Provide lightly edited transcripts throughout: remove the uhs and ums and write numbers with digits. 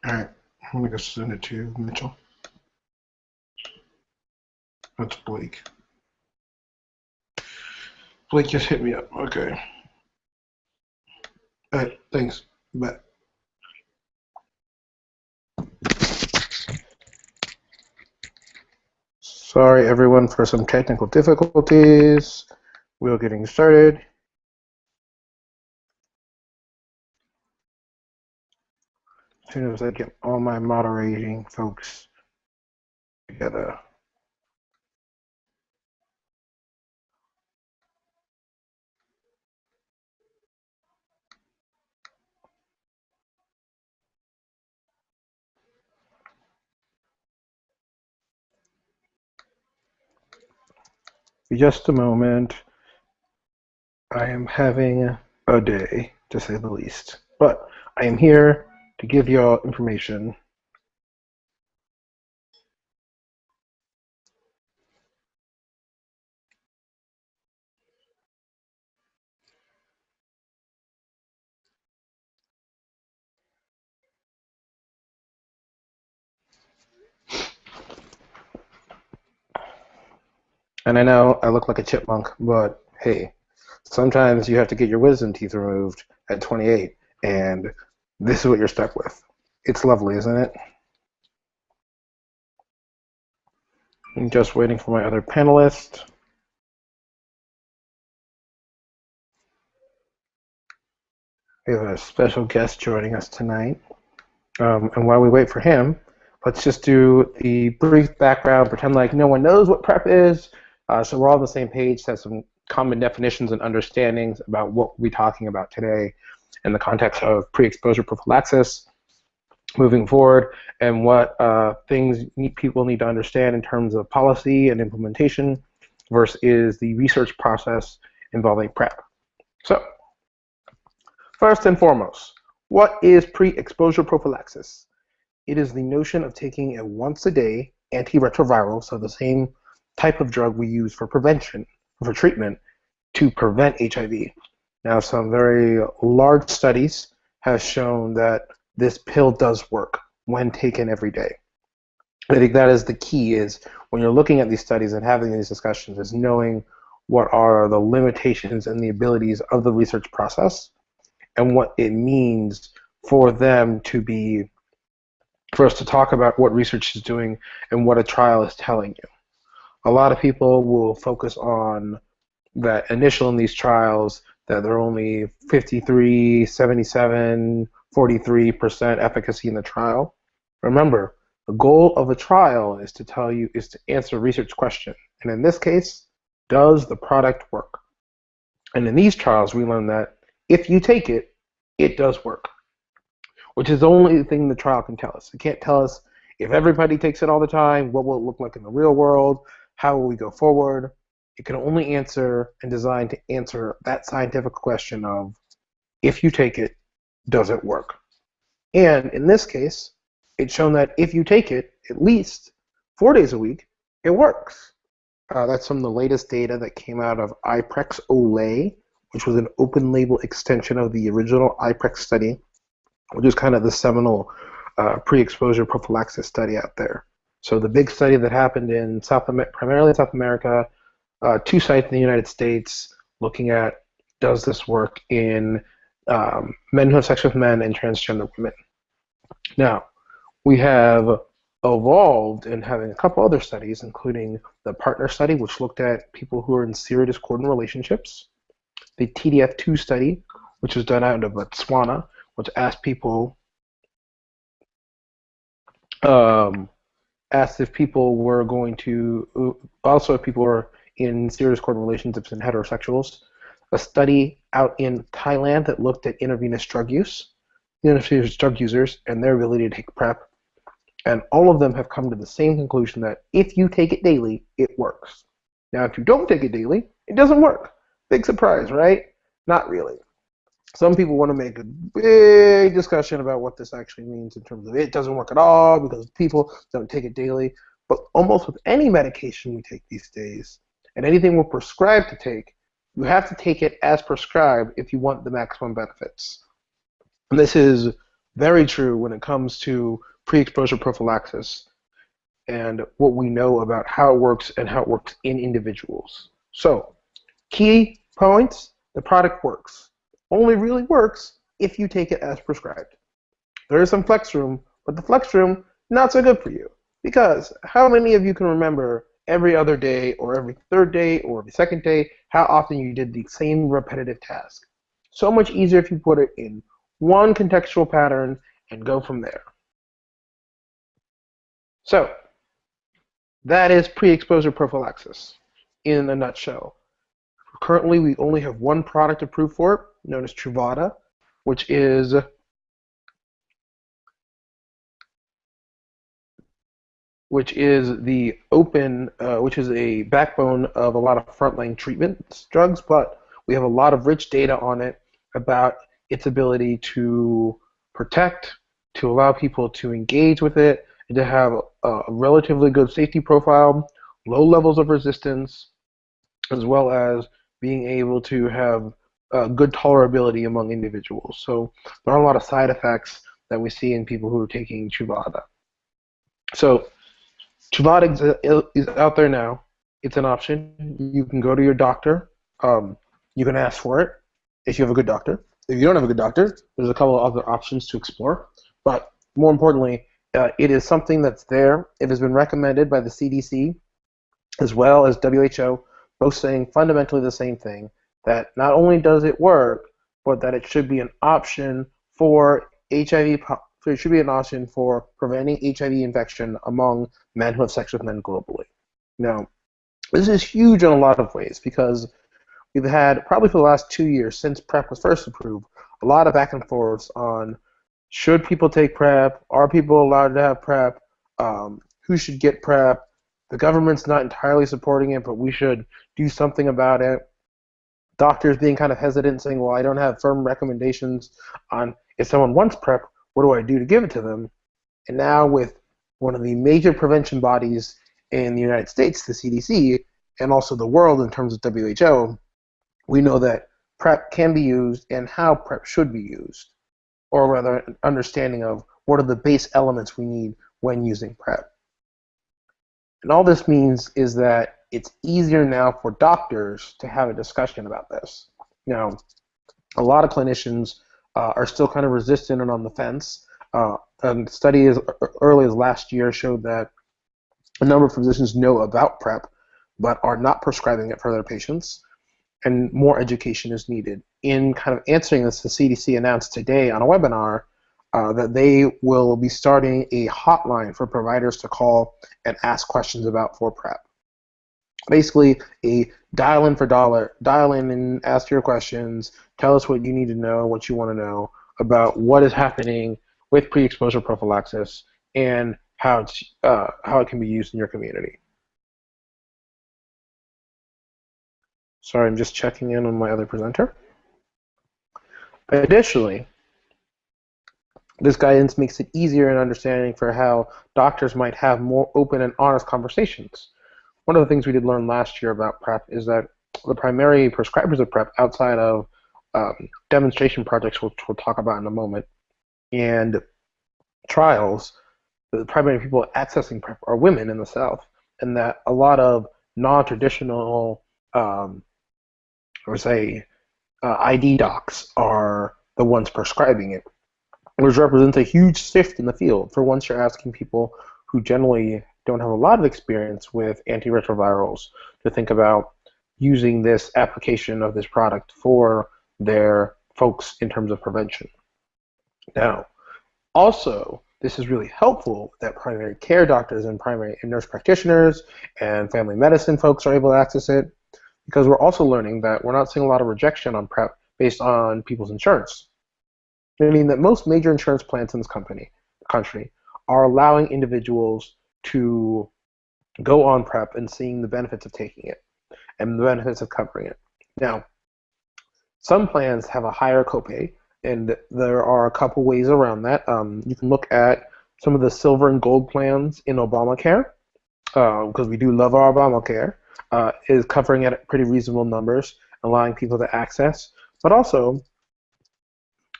All right, I'm gonna go send it to Mitchell. That's Blake. Blake just hit me up. Okay. All right, thanks. Bye. Sorry, everyone, for some technical difficulties. We're getting started. As soon as I get all my moderating folks together. Just a moment. I am having a day, to say the least. But I am here to give y'all information. And I know I look like a chipmunk, but hey, sometimes you have to get your wisdom teeth removed at 28, and this is what you're stuck with. It's lovely, isn't it? I'm just waiting for my other panelist. We have a special guest joining us tonight. And while we wait for him, let's just do the brief background, pretend like no one knows what PrEP is, so we're all on the same page, have some common definitions and understandings about what we'll be talking about today in the context of pre-exposure prophylaxis moving forward, and what things people need to understand in terms of policy and implementation versus the research process involving PrEP. So, first and foremost, what is pre-exposure prophylaxis? It is the notion of taking a once-a-day antiretroviral, so the same type of drug we use for prevention, for treatment, to prevent HIV. Now, some very large studies have shown that this pill does work when taken every day. I think that is the key, is when you're looking at these studies and having these discussions, is knowing what are the limitations and the abilities of the research process and what it means for them to be, for us to talk about what research is doing and what a trial is telling you. A lot of people will focus on that initial in these trials, that they're only 53, 77, 43% efficacy in the trial. Remember, the goal of a trial is to tell you, is to answer a research question. And in this case, does the product work? And in these trials, we learned that if you take it, it does work, which is the only thing the trial can tell us. It can't tell us if everybody takes it all the time, what will it look like in the real world, how will we go forward. It can only answer and design to answer that scientific question of, if you take it, does it work? And in this case, it's shown that if you take it at least 4 days a week, it works. That's from the latest data that came out of IPREX-OLE, which was an open label extension of the original IPREX study, which is kind of the seminal pre-exposure prophylaxis study out there. So the big study that happened in primarily South America, 2 sites in the United States, looking at, does this work in men who have sex with men and transgender women. Now, we have evolved in having a couple other studies, including the partner study, which looked at people who are in serial discordant relationships, the TDF2 study, which was done out of Botswana, which asked people, asked if people were going to, also if people were in serious discordant relationships and heterosexuals. A study out in Thailand that looked at intravenous drug use, intravenous drug users, and their ability to take PrEP. And all of them have come to the same conclusion that if you take it daily, it works. Now, if you don't take it daily, it doesn't work. Big surprise, right? Not really. Some people want to make a big discussion about what this actually means in terms of it doesn't work at all because people don't take it daily. But almost with any medication we take these days, and anything we're prescribed to take, you have to take it as prescribed if you want the maximum benefits. And this is very true when it comes to pre-exposure prophylaxis and what we know about how it works and how it works in individuals. So, key points, the product works. Only really works if you take it as prescribed. There is some flex room, but the flex room, not so good for you. Because how many of you can remember every other day or every third day or every second day how often you did the same repetitive task? So much easier if you put it in one contextual pattern and go from there. So, that is pre-exposure prophylaxis in a nutshell. Currently, we only have one product approved for it, known as Truvada, which is the which is a backbone of a lot of frontline treatment drugs, but we have a lot of rich data on it about its ability to protect, to allow people to engage with it, and to have a relatively good safety profile, low levels of resistance, as well as being able to have good tolerability among individuals. So there are a lot of side effects that we see in people who are taking Truvada. So Truvada is out there now. It's an option. You can go to your doctor. You can ask for it if you have a good doctor. If you don't have a good doctor, there's a couple of other options to explore. But more importantly, it is something that's there. It has been recommended by the CDC as well as WHO, both saying fundamentally the same thing, that not only does it work, but that it should be an option for HIV. It should be an option for preventing HIV infection among men who have sex with men globally. Now, this is huge in a lot of ways because we've had, probably for the last 2 years since PrEP was first approved, a lot of back and forths on should people take PrEP, are people allowed to have PrEP, who should get PrEP. The government's not entirely supporting it, but we should do something about it. Doctors being kind of hesitant, saying, well, I don't have firm recommendations on if someone wants PrEP, what do I do to give it to them? And now with one of the major prevention bodies in the United States, the CDC, and also the world in terms of WHO, we know that PrEP can be used and how PrEP should be used, or rather an understanding of what are the base elements we need when using PrEP. And all this means is that it's easier now for doctors to have a discussion about this. Now, a lot of clinicians are still kind of resistant and on the fence. A study as early as last year showed that a number of physicians know about PrEP but are not prescribing it for their patients, and more education is needed. In kind of answering this, the CDC announced today on a webinar that they will be starting a hotline for providers to call and ask questions about for PrEP. Basically, a dial in for dollar, dial in and ask your questions, tell us what you need to know, what you want to know about what is happening with pre-exposure prophylaxis and how it can be used in your community. Sorry, I'm just checking in on my other presenter. Additionally, this guidance makes it easier in understanding for how doctors might have more open and honest conversations. One of the things we did learn last year about PrEP is that the primary prescribers of PrEP outside of demonstration projects, which we'll talk about in a moment, and trials, the primary people accessing PrEP are women in the South, and that a lot of non-traditional, ID docs are the ones prescribing it, which represents a huge shift in the field. For once, you're asking people who generally don't have a lot of experience with antiretrovirals to think about using this application of this product for their folks in terms of prevention. Now, also, this is really helpful that primary care doctors and primary and nurse practitioners and family medicine folks are able to access it, because we're also learning that we're not seeing a lot of rejection on PrEP based on people's insurance. Meaning that most major insurance plans in this country are allowing individuals to go on PrEP and seeing the benefits of taking it and the benefits of covering it. Now, some plans have a higher copay, and there are a couple ways around that. You can look at some of the silver and gold plans in Obamacare, because we do love our Obamacare, is covering it at pretty reasonable numbers, allowing people to access. But also,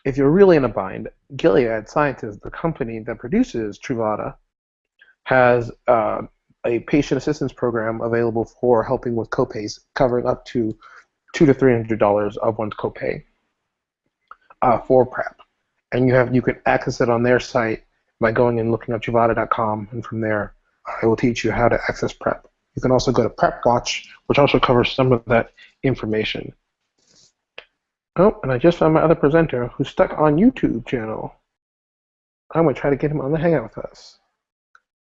if you're really in a bind, Gilead Sciences, the company that produces Truvada, has a patient assistance program available for helping with copays, covering up to $200 to $300 of one's copay for PrEP. And you can access it on their site by going and looking up Truvada.com, and from there, it will teach you how to access PrEP. You can also go to PrEP Watch, which also covers some of that information. Oh, and I just found my other presenter who's stuck on YouTube channel. I'm going to try to get him on the Hangout with us.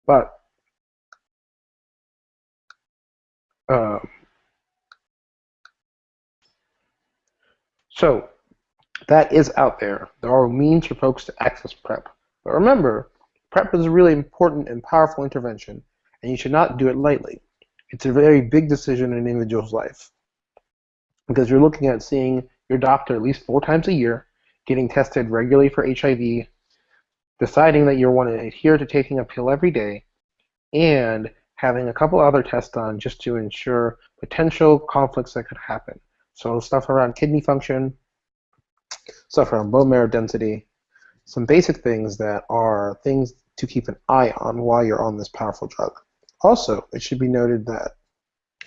But, so, that is out there. There are means for folks to access PrEP. But remember, PrEP is a really important and powerful intervention, and you should not do it lightly. It's a very big decision in an individual's life, because you're looking at seeing your doctor at least 4 times a year, getting tested regularly for HIV, deciding that you want to adhere to taking a pill every day, and having a couple other tests done just to ensure potential conflicts that could happen. So stuff around kidney function, stuff around bone marrow density, some basic things that are things to keep an eye on while you're on this powerful drug. Also, it should be noted that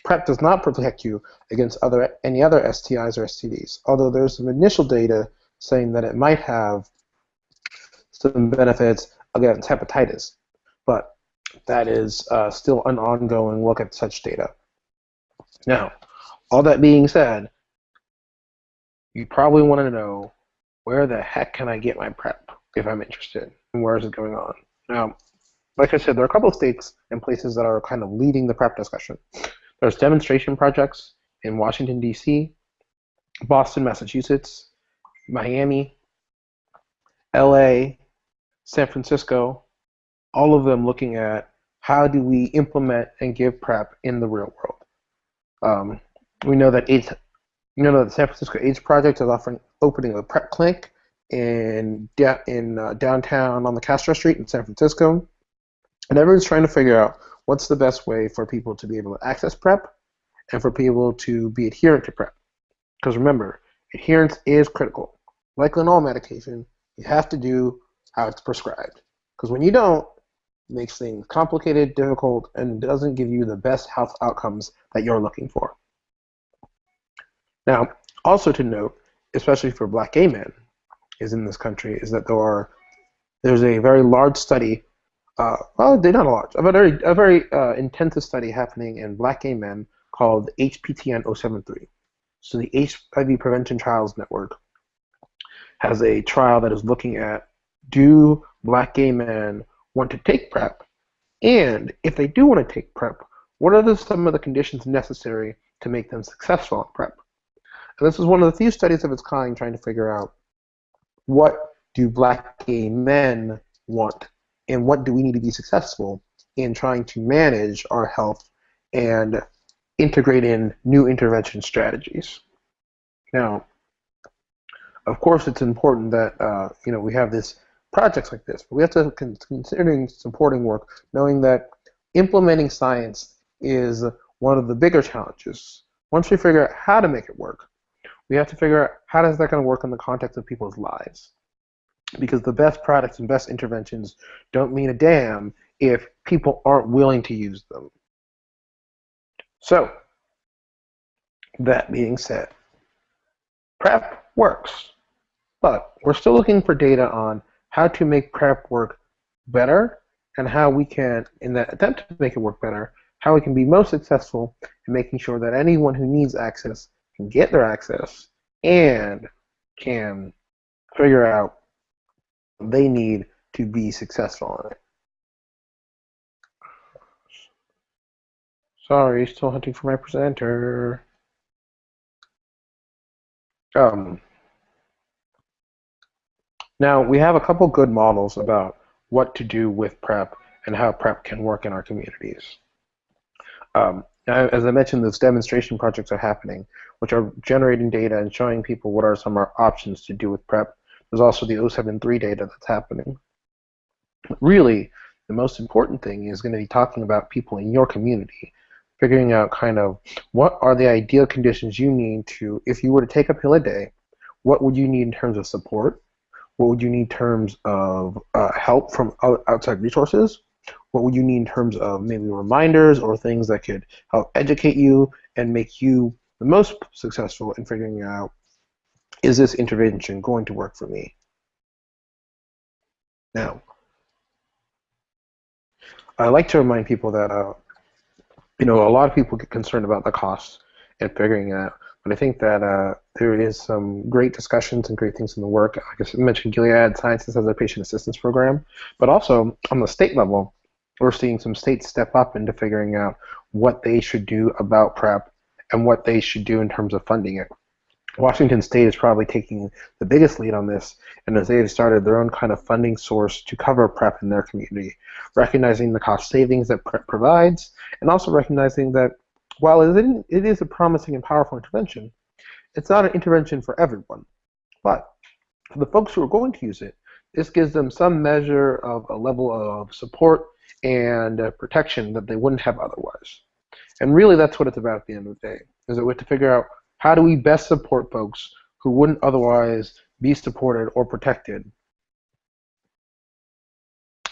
PrEP does not protect you against any other STIs or STDs, although there's some initial data saying that it might have some benefits against hepatitis, but that is still an ongoing look at such data. Now, all that being said, you probably want to know, where the heck can I get my PrEP if I'm interested, and where is it going on? Now, like I said, there are a couple of states and places that are kind of leading the PrEP discussion. There's demonstration projects in Washington, D.C., Boston, Massachusetts, Miami, L.A., San Francisco, all of them looking at how do we implement and give PrEP in the real world. We know that the San Francisco AIDS Project is opening a PrEP clinic in downtown on the Castro Street in San Francisco, and everyone's trying to figure out what's the best way for people to be able to access PrEP and for people to be adherent to PrEP. Because remember, adherence is critical. Like in all medication, you have to do how it's prescribed. Because when you don't, it makes things complicated, difficult, and doesn't give you the best health outcomes that you're looking for. Now, also to note, especially for Black gay men is in this country, is that there's a very large study, well, they're not a large, a very intensive study happening in Black gay men called HPTN 073. So the HIV Prevention Trials Network has a trial that is looking at, do Black gay men want to take PrEP? And if they do want to take PrEP, what are some of the conditions necessary to make them successful in PrEP? And this is one of the few studies of its kind trying to figure out, what do Black gay men want, and what do we need to be successful in trying to manage our health and integrate in new intervention strategies. Now, of course, it's important that we have this projects like this, but we have to consider supporting work, knowing that implementing science is one of the bigger challenges. Once we figure out how to make it work, we have to figure out how is that going to work in the context of people's lives. Because the best products and best interventions don't mean a damn if people aren't willing to use them. So, that being said, PrEP works, but we're still looking for data on how to make PrEP work better, and how we can, in that attempt to make it work better, how we can be most successful in making sure that anyone who needs access can get their access and can figure out what they need to be successful in it. Sorry, still hunting for my presenter. Now, we have a couple good models about what to do with PrEP and how PrEP can work in our communities. As I mentioned, those demonstration projects are happening, which are generating data and showing people what are some of our options to do with PrEP. There's also the 073 data that's happening. Really, the most important thing is going to be talking about people in your community, figuring out kind of what are the ideal conditions you need to, if you were to take a pill a day, what would you need in terms of support, What would you need in terms of help from outside resources? What would you need in terms of maybe reminders or things that could help educate you and make you the most successful in figuring out, is this intervention going to work for me? Now, I like to remind people that a lot of people get concerned about the costs and figuring it out. But I think that there is some great discussions and great things in the work. Like I mentioned, Gilead Sciences has a patient assistance program, but also on the state level, we're seeing some states step up into figuring out what they should do about PrEP and what they should do in terms of funding it. Washington State is probably taking the biggest lead on this, and as they have started their own kind of funding source to cover PrEP in their community, recognizing the cost savings that PrEP provides, and also recognizing that while it is a promising and powerful intervention, it's not an intervention for everyone. But for the folks who are going to use it, this gives them some measure of a level of support and protection that they wouldn't have otherwise. And really that's what it's about at the end of the day, is that we have to figure out how do we best support folks who wouldn't otherwise be supported or protected.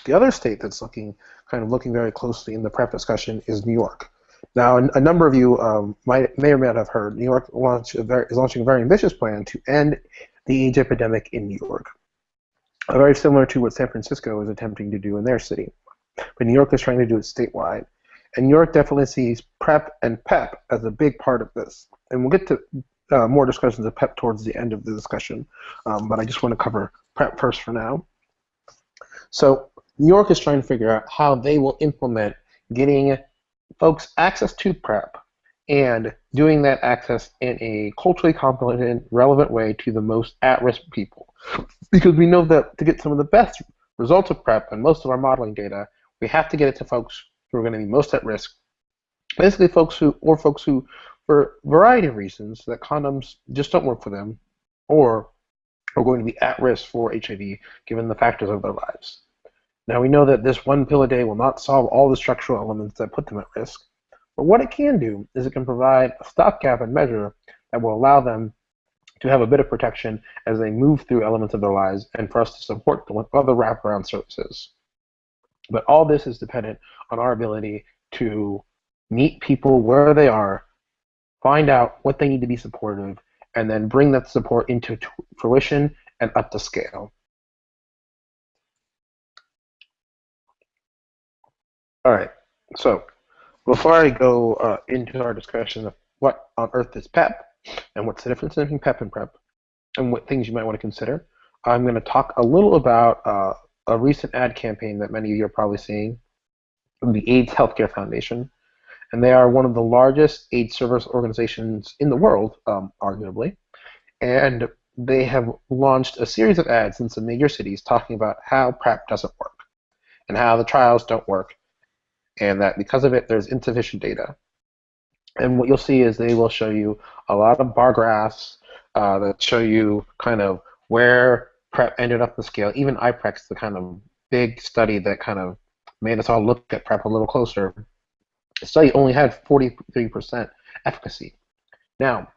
The other state that's looking very closely in the PrEP discussion is New York. Now, a number of you may or may not have heard, New York is launching a very ambitious plan to end the AIDS epidemic in New York. Very similar to what San Francisco is attempting to do in their city. But New York is trying to do it statewide. And New York definitely sees PrEP and PEP as a big part of this. And we'll get to more discussions of PEP towards the end of the discussion, but I just want to cover PrEP first for now. So New York is trying to figure out how they will implement getting folks access to PrEP and doing that access in a culturally competent, relevant way to the most at-risk people. Because we know that to get some of the best results of PrEP and most of our modeling data, we have to get it to folks who are going to be most at risk. Basically folks who, for a variety of reasons, that condoms just don't work for them, or are going to be at risk for HIV given the factors of their lives. Now we know that this one pill a day will not solve all the structural elements that put them at risk, but what it can do is it can provide a stopgap and measure that will allow them to have a bit of protection as they move through elements of their lives and for us to support them with other wraparound services. But all this is dependent on our ability to meet people where they are, find out what they need to be supportive, and then bring that support into fruition and up to scale. All right, so before I go into our discussion of what on earth is PEP and what's the difference between PEP and PrEP and what things you might want to consider, I'm going to talk a little about a recent ad campaign that many of you are probably seeing from the AIDS Healthcare Foundation. And they are one of the largest AIDS service organizations in the world, arguably. And they have launched a series of ads in some major cities talking about how PrEP doesn't work and how the trials don't work, and that because of it, there's insufficient data. And what you'll see is they will show you a lot of bar graphs that show you kind of where PrEP ended up the scale. Even IPREX, the kind of big study that kind of made us all look at PrEP a little closer, the study only had 43% efficacy. Now,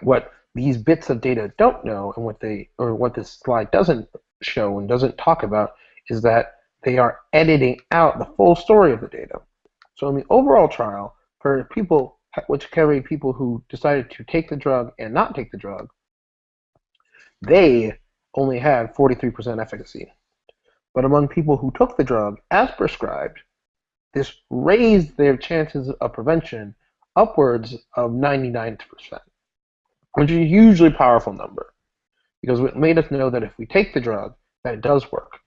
what these bits of data don't know, and what this slide doesn't show and doesn't talk about, is that they are editing out the full story of the data. So in the overall trial, for people which carry people who decided to take the drug and not take the drug, they only had 43% efficacy. But among people who took the drug as prescribed, this raised their chances of prevention upwards of 99%, which is a hugely powerful number, because it made us know that if we take the drug, that it does work.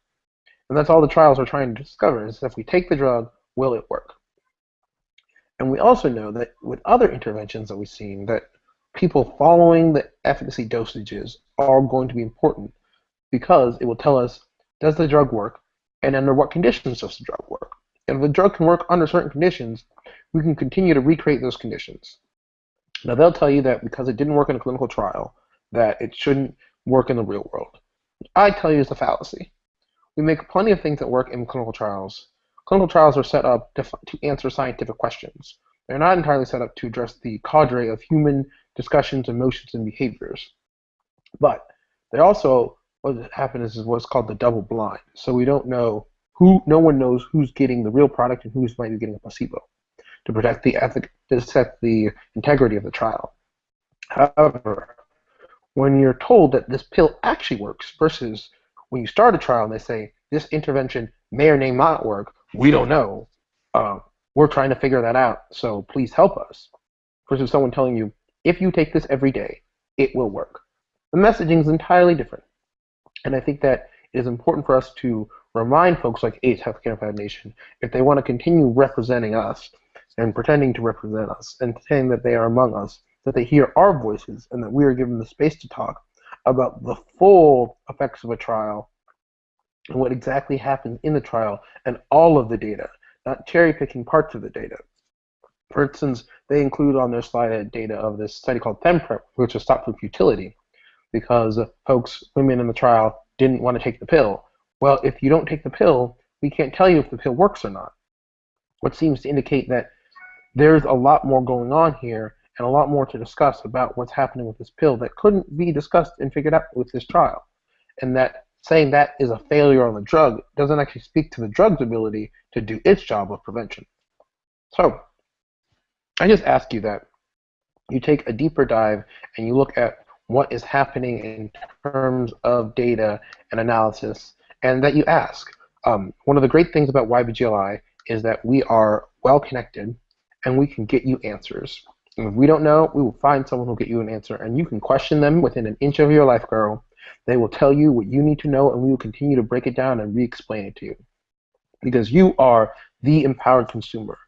And that's all the trials are trying to discover, is if we take the drug, will it work? And we also know that with other interventions that we've seen, that people following the efficacy dosages are going to be important, because it will tell us, does the drug work, and under what conditions does the drug work? And if the drug can work under certain conditions, we can continue to recreate those conditions. Now they'll tell you that because it didn't work in a clinical trial, that it shouldn't work in the real world. I tell you it's a fallacy. We make plenty of things that work in clinical trials. Clinical trials are set up to answer scientific questions. They're not entirely set up to address the cadre of human discussions, emotions, and behaviors. But they're also what happened is what's called the double blind. So we don't know no one knows who's getting the real product and who's might be getting a placebo to protect the integrity of the trial. However, when you're told that this pill actually works versus when you start a trial and they say this intervention may or may not work, we don't know. We're trying to figure that out, so please help us. Versus someone telling you, if you take this every day, it will work. The messaging is entirely different. And I think that it is important for us to remind folks like AIDS Healthcare Foundation, if they want to continue representing us and pretending to represent us and saying that they are among us, that they hear our voices and that we are given the space to talk about the full effects of a trial and what exactly happens in the trial and all of the data, not cherry picking parts of the data. For instance, they include on their slide data of this study called FemPrep, which was stopped for futility because women in the trial didn't want to take the pill. Well, if you don't take the pill, we can't tell you if the pill works or not. What seems to indicate that there's a lot more going on here and a lot more to discuss about what's happening with this pill that couldn't be discussed and figured out with this trial. And that saying that is a failure on the drug doesn't actually speak to the drug's ability to do its job of prevention. So I just ask you that you take a deeper dive and you look at what is happening in terms of data and analysis, and that you ask. One of the great things about YBGLI is that we are well connected and we can get you answers. And if we don't know, we will find someone who will get you an answer, and you can question them within an inch of your life, girl. They will tell you what you need to know, and we will continue to break it down and re-explain it to you. Because you are the empowered consumer.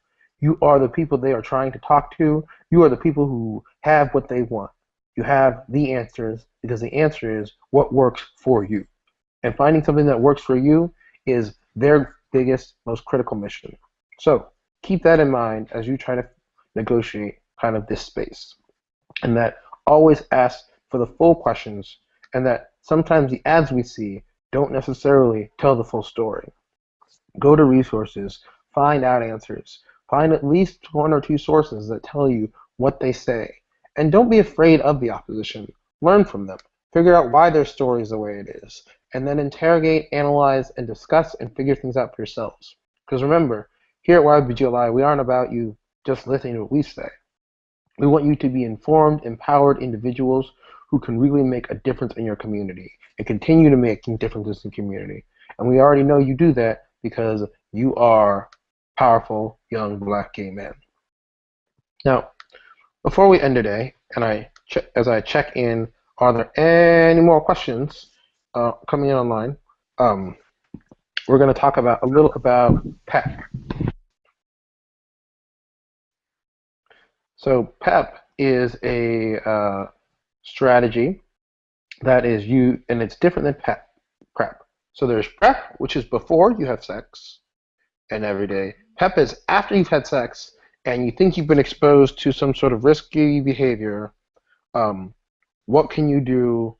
You are the people they are trying to talk to. You are the people who have what they want. You have the answers because the answer is what works for you. And finding something that works for you is their biggest, most critical mission. So keep that in mind as you try to negotiate kind of this space. And that always ask for the full questions, and that sometimes the ads we see don't necessarily tell the full story. Go to resources, find out answers, find at least one or two sources that tell you what they say. And don't be afraid of the opposition. Learn from them. Figure out why their story is the way it is. And then interrogate, analyze, and discuss and figure things out for yourselves. Because remember, here at YBGLI, we aren't about you just listening to what we say. We want you to be informed, empowered individuals who can really make a difference in your community and continue to make differences in the community. And we already know you do that because you are powerful, young, black, gay men. Now, before we end today, and as I check in, are there any more questions coming in online? We're going to talk a little about PEP. So PEP is a strategy that is and it's different than PrEP. So there's PrEP, which is before you have sex and every day. PEP is after you've had sex and you think you've been exposed to some sort of risky behavior. What can you do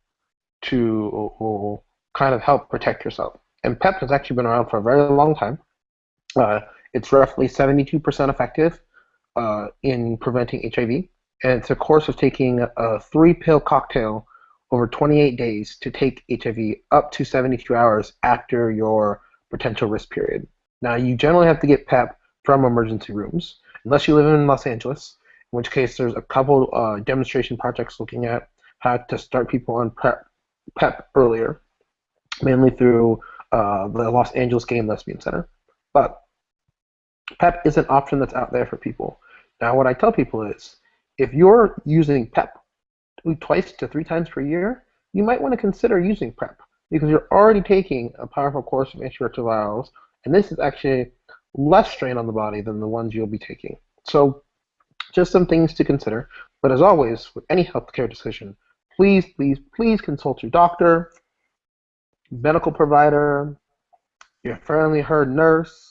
to kind of help protect yourself? And PEP has actually been around for a very long time. It's roughly 72% effective in preventing HIV, and it's a course of taking a 3-pill cocktail over 28 days to take HIV up to 72 hours after your potential risk period. Now, you generally have to get PEP from emergency rooms, unless you live in Los Angeles, in which case there's a couple demonstration projects looking at how to start people on PEP earlier, mainly through the Los Angeles Gay and Lesbian Center. But PEP is an option that's out there for people. Now, what I tell people is, if you're using PEP 2 to 3 times per year, you might want to consider using PrEP because you're already taking a powerful course of antiretrovirals, and this is actually less strain on the body than the ones you'll be taking. So just some things to consider. But as always, with any healthcare decision, please, please, please consult your doctor, medical provider, your family heard nurse.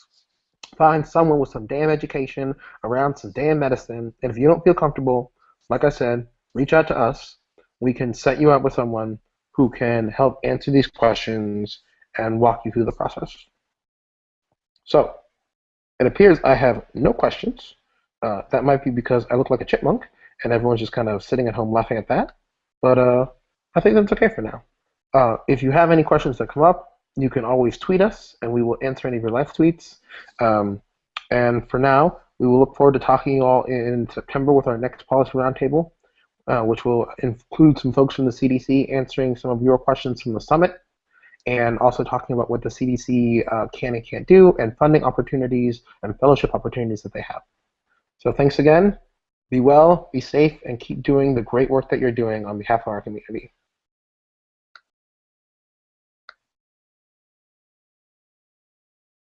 Find someone with some damn education around some damn medicine. And if you don't feel comfortable, like I said, reach out to us. We can set you up with someone who can help answer these questions and walk you through the process. So it appears I have no questions. That might be because I look like a chipmunk and everyone's just kind of sitting at home laughing at that. But I think that's okay for now. If you have any questions that come up, you can always tweet us, and we will answer any of your live tweets. And for now, we will look forward to talking to you all in September with our next policy roundtable, which will include some folks from the CDC answering some of your questions from the summit, and also talking about what the CDC can and can't do, and funding opportunities and fellowship opportunities that they have. So thanks again. Be well, be safe, and keep doing the great work that you're doing on behalf of our community.